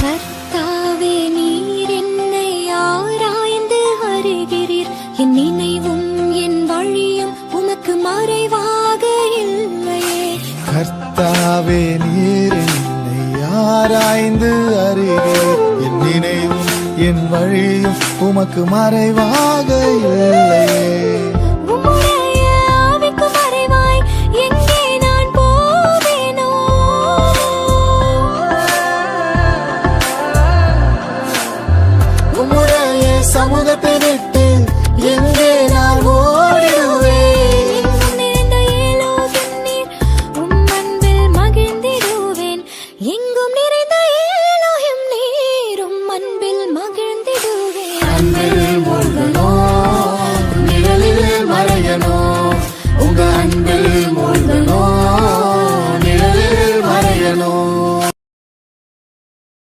கர்த்தாவே நீர் என்னை ஆராய்ந்து அறிகிறீர். என் நினைவும் என் வழியும் உமக்கு மறைவாக இல்லையே. கர்த்தாவே நீர் என்னை ஆராய்ந்து அறிகிறீர். என் நினைவும் என் வழியும் உமக்கு மறைவாக இல்லையே. உம்முடைய ஆவிக்கு மறைவாய் எங்கே நான் போவேனோ? உம்முடைய சமூகத்தை